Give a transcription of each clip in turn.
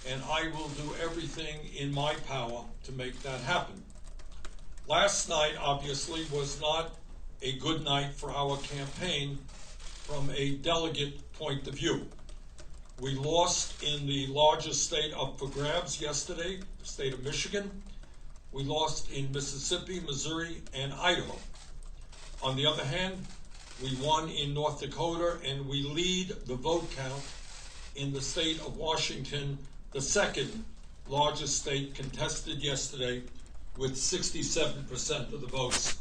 and I will do everything in my power to make that happen. Last night, obviously, was not a good night for our campaign from a delegate point of view. We lost in the largest state up for grabs yesterday, the state of Michigan. We lost in Mississippi, Missouri, and Idaho. On the other hand, we won in North Dakota, and we lead the vote count in the state of Washington, the second largest state, contested yesterday, with 67% of the votes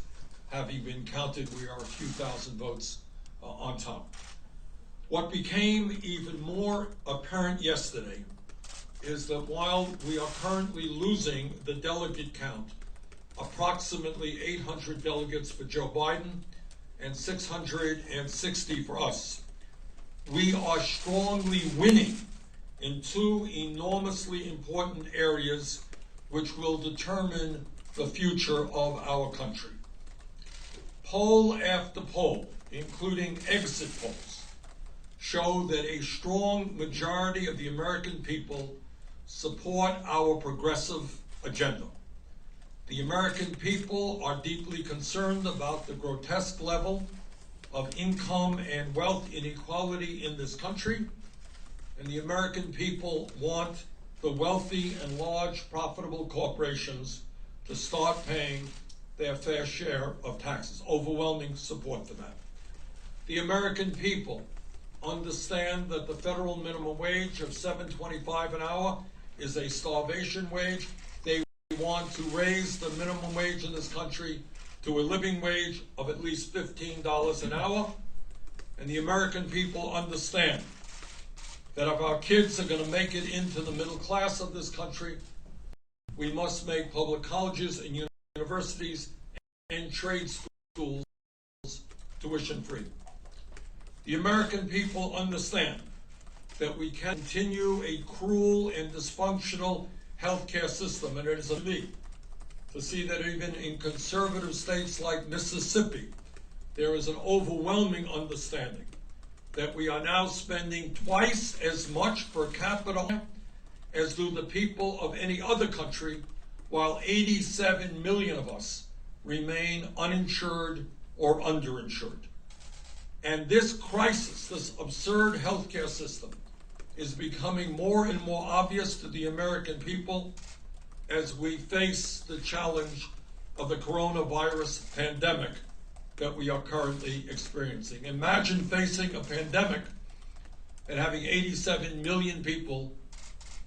having been counted. We are a few thousand votes on top. What became even more apparent yesterday is that while we are currently losing the delegate count, approximately 800 delegates for Joe Biden and 660 for us, we are strongly winning in two enormously important areas which will determine the future of our country. Poll after poll, including exit polls, show that a strong majority of the American people support our progressive agenda. The American people are deeply concerned about the grotesque level of income and wealth inequality in this country, and the American people want the wealthy and large profitable corporations to start paying their fair share of taxes. Overwhelming support for that. The American people understand that the federal minimum wage of $7.25 an hour is a starvation wage. They want to raise the minimum wage in this country to a living wage of at least $15 an hour. And the American people understand that if our kids are going to make it into the middle class of this country, we must make public colleges and universities and trade schools tuition free. The American people understand that we can continue a cruel and dysfunctional healthcare system, and it is a me to see that even in conservative states like Mississippi, there is an overwhelming understanding that we are now spending twice as much per capita as do the people of any other country, while 87 million of us remain uninsured or underinsured. And this crisis, this absurd healthcare system, is becoming more and more obvious to the American people as we face the challenge of the coronavirus pandemic that we are currently experiencing. Imagine facing a pandemic and having 87 million people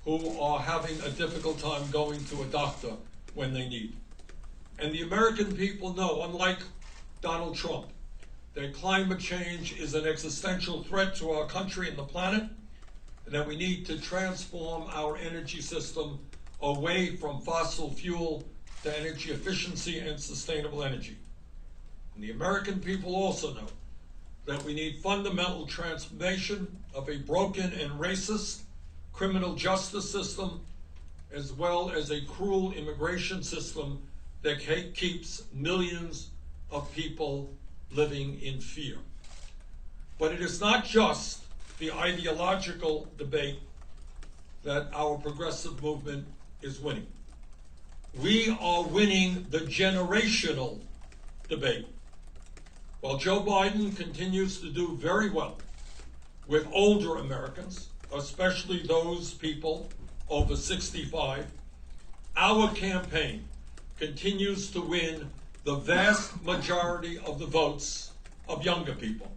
who are having a difficult time going to a doctor when they need. And the American people know, unlike Donald Trump, that climate change is an existential threat to our country and the planet, and that we need to transform our energy system away from fossil fuel to energy efficiency and sustainable energy. And the American people also know that we need fundamental transformation of a broken and racist criminal justice system, as well as a cruel immigration system that keeps millions of people living in fear. But it is not just the ideological debate that our progressive movement is winning. We are winning the generational debate. While Joe Biden continues to do very well with older Americans, especially those people over 65, our campaign continues to win the vast majority of the votes of younger people.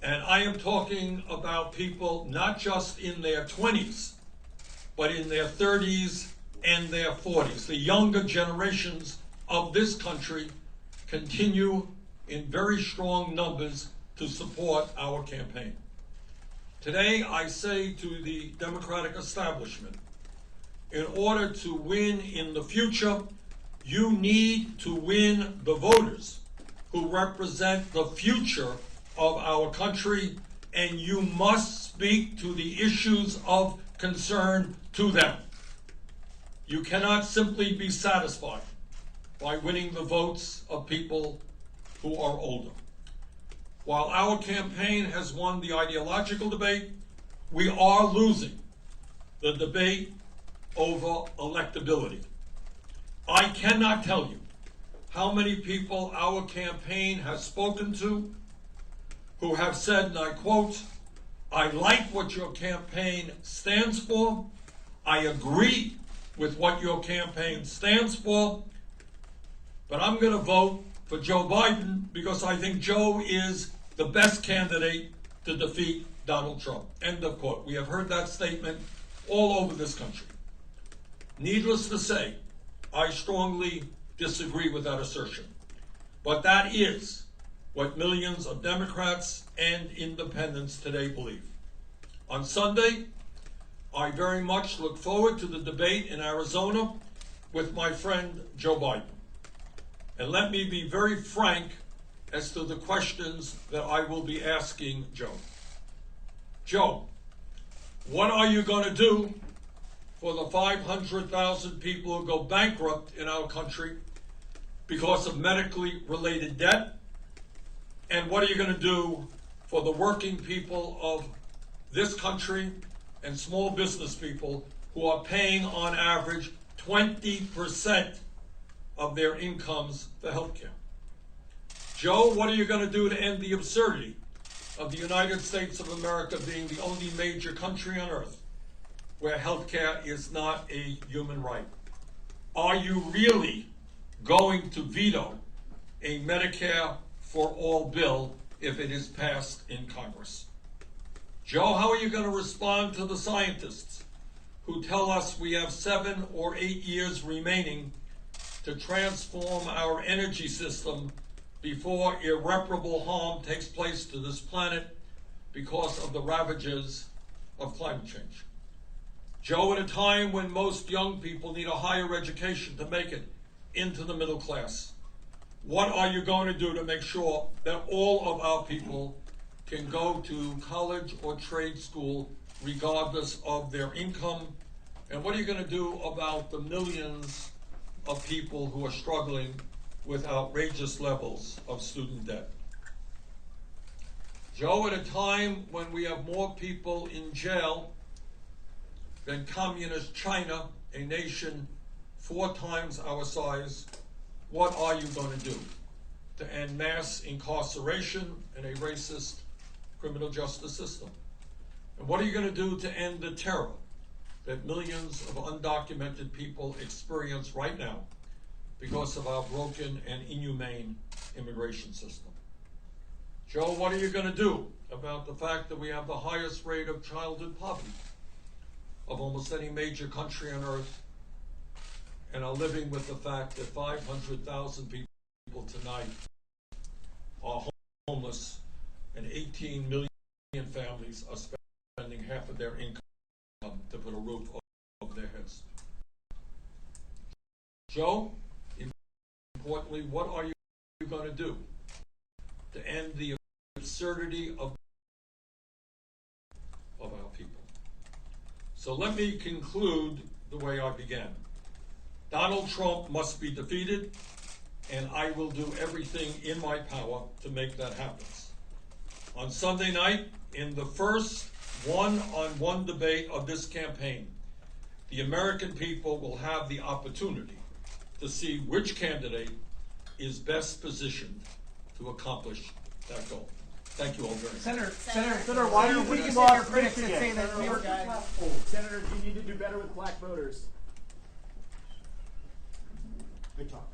And I am talking about people not just in their 20s, but in their 30s and their 40s. The younger generations of this country continue in very strong numbers to support our campaign. Today, I say to the Democratic establishment, in order to win in the future, you need to win the voters who represent the future of our country, and you must speak to the issues of concern to them. You cannot simply be satisfied by winning the votes of people who are older. While our campaign has won the ideological debate, we are losing the debate over electability. I cannot tell you how many people our campaign has spoken to who have said, and I quote, "I like what your campaign stands for. I agree with what your campaign stands for, but I'm going to vote for Joe Biden because I think Joe is the best candidate to defeat Donald Trump." End of quote. We have heard that statement all over this country. Needless to say, I strongly disagree with that assertion. But that is what millions of Democrats and independents today believe. On Sunday, I very much look forward to the debate in Arizona with my friend Joe Biden. And let me be very frank as to the questions that I will be asking Joe. Joe, what are you going to do for the 500,000 people who go bankrupt in our country because of medically related debt? And what are you going to do for the working people of this country and small business people who are paying on average 20% of their incomes for health care? Joe, what are you going to do to end the absurdity of the United States of America being the only major country on earth where health care is not a human right? Are you really going to veto a Medicare for all bill if it is passed in Congress? Joe, how are you going to respond to the scientists who tell us we have 7 or 8 years remaining to transform our energy system before irreparable harm takes place to this planet because of the ravages of climate change? Joe, at a time when most young people need a higher education to make it into the middle class, what are you going to do to make sure that all of our people can go to college or trade school regardless of their income? And what are you going to do about the millions of people who are struggling with outrageous levels of student debt? Joe, at a time when we have more people in jail than communist China, a nation 4 times our size, what are you going to do to end mass incarceration and a racist criminal justice system? And what are you going to do to end the terror that millions of undocumented people experience right now because of our broken and inhumane immigration system? Joe, what are you going to do about the fact that we have the highest rate of childhood poverty of almost any major country on earth, and are living with the fact that 500,000 people tonight are homeless and 18 million families are spending half of their income to put a roof over their heads? Joe, importantly, what are you going to do to end the absurdity of our people? So let me conclude the way I began. Donald Trump must be defeated, and I will do everything in my power to make that happen. On Sunday night, in the first one-on-one debate of this campaign, the American people will have the opportunity to see which candidate is best positioned to accomplish that goal. Thank you all very much. Senator, why do you think you lost Michigan? Senator, do you need to do better with black voters? Good talk.